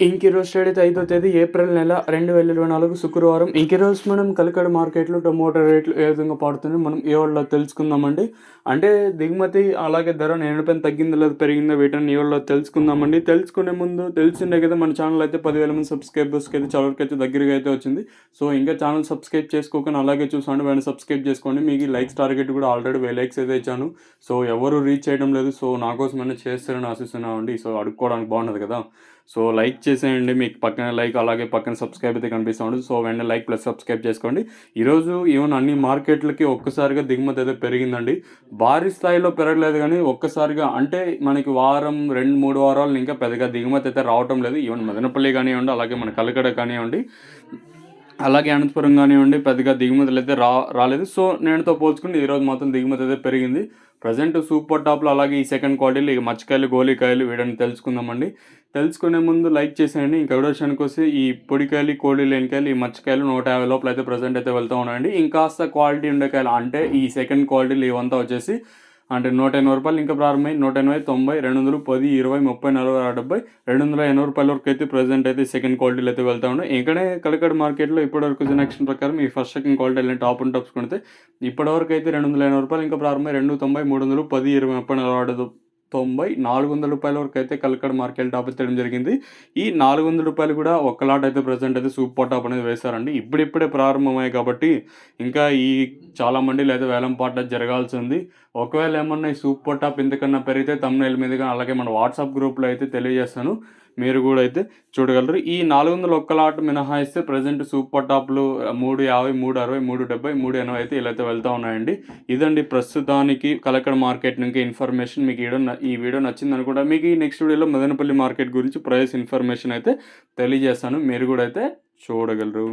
ఈరోజు స్టేట్ అయితే 5వ తేదీ ఏప్రిల్ నెల 2024 శుక్రవారం. ఈరోజు మనం కలకడ మార్కెట్లో టమోటా రేట్లు ఏ విధంగా పడుతుంది మనం ఈ వాళ్ళలో తెలుసుకుందామండి. అంటే దిగుమతి అలాగే ధర నేనుపైన తగ్గిందో లేదా పెరిగిందో వీటిని ఈ వాళ్ళలో తెలుసుకుందామండి. తెలుసుకునే ముందు తెలిసిందే కదా, మన ఛానల్ అయితే 10,000 మంది సబ్స్క్రైబర్స్కి అయితే చాలా వరకు అయితే దగ్గరగా అయితే వచ్చింది. సో ఇంకా ఛానల్ సబ్స్క్రైబ్ చేసుకోకుండా అలాగే చూసుకోండి, వెంటనే సబ్స్క్రైబ్ చేసుకోండి. మీకు లైక్స్ టార్గెట్ కూడా ఆల్రెడీ 1000 లైక్స్ అయితే ఇచ్చాను. సో ఎవరు రీచ్ చేయడం లేదు. సో నా కోసమైనా చేస్తారని ఆశిస్తున్నామండి. సో అడుక్కోవడానికి బాగున్నది కదా. సో లైక్ చేసేయండి, మీకు పక్కన లైక్ అలాగే పక్కన సబ్స్క్రైబ్ అయితే కనిపిస్తూ ఉంటుంది. సో వెంటనే లైక్ ప్లస్ సబ్స్క్రైబ్ చేసుకోండి. ఈరోజు ఈవెన్ అన్ని మార్కెట్లకి ఒక్కసారిగా దిగుమతి అయితే పెరిగిందండి. భారీ స్థాయిలో పెరగలేదు కానీ ఒక్కసారిగా అంటే మనకి వారం 2-3 వారాలు ఇంకా పెద్దగా దిగుమతి అయితే రావటం లేదు. ఈవెన్ మదనపల్లి కానివ్వండి, అలాగే మన కలకడ కానివ్వండి, అలాగే అనంతపురం కానివ్వండి, పెద్దగా దిగుమతులు అయితే రాలేదు. సో నేనుతో పోల్చుకుంటే ఈరోజు మాత్రం దిగుమతి అయితే పెరిగింది. ప్రజెంట్ సూపర్ టాప్లో అలాగే ఈ సెకండ్ క్వాలిటీలు ఇక మచ్చకాయలు గోలికాయలు వీడని తెలుసుకుందామండి. తెలుసుకునే ముందు లైక్ చేసేయండి. ఇంకా విషయానికి వస్తే ఈ పొడికాయలు కోడి లేనికాయలు ఈ మచ్చకాయలు 150 లోపల అయితే ప్రజెంట్ అయితే వెళ్తూ ఉన్నాయండి. ఇంకాస్త క్వాలిటీ ఉండే కాయలు అంటే ఈ సెకండ్ క్వాలిటీలు ఇవంతా వచ్చేసి అంటే 180 రూపాయలు ఇంకా ప్రారంభమై 180, 90, 200, 10, 20, 30, 40, 70, 280 రూపాయల వరకు అయితే ప్రజెంట్ అయితే సెకండ్ క్వాలిటీలు అయితే వెళ్తా ఉన్నాయి. ఇక్కడే కలకడ మార్కెట్లో ఇప్పటివరకు జనక్షన్ ప్రకారం ఈ first second quality top and tops కొడితే ఇప్పటివరకు అయితే 280 రూపాయలు ఇంకా ప్రారంభమై 290, 300, 10, 20, 30, 40, 90, 400 రూపాయల వరకు అయితే కలకడ మార్కెట్ టాప్ ఎత్తడం జరిగింది. ఈ 400 రూపాయలు కూడా ఒక్క లాట్ అయితే ప్రజెంట్ అయితే సూపర్ టాప్ అనేది వేశారండి. ఇప్పుడిప్పుడే ప్రారంభమయ్యాయి కాబట్టి ఇంకా ఈ చాలా మంది లేదా వేలం పాట జరగాల్సి ఉంది. ఒకవేళ ఏమన్నా ఈ సూపర్ టాప్ ఇంతకన్నా పెరిగితే థంబ్నెయిల్ మీదుగా అలాగే మన వాట్సాప్ గ్రూప్లో అయితే తెలియజేస్తాను, మీరు కూడా అయితే చూడగలరు. ఈ 400 ఒక్క లాట్ మినహాయిస్తే ప్రజెంట్ సూపర్ టాప్లు 350, 360, 370, 380 అయితే ఇలా అయితే వెళ్తూ ఉన్నాయండి. ఇదండి ప్రస్తుతానికి కలకడ మార్కెట్ నుంచి ఇన్ఫర్మేషన్. మీకు ఈ వీడియో నచ్చింది అనుకుంటా. మీకు ఈ నెక్స్ట్ వీడియోలో మదనపల్లి మార్కెట్ గురించి ప్రైస్ ఇన్ఫర్మేషన్ అయితే తెలియజేస్తాను, మీరు కూడా అయితే చూడగలరు.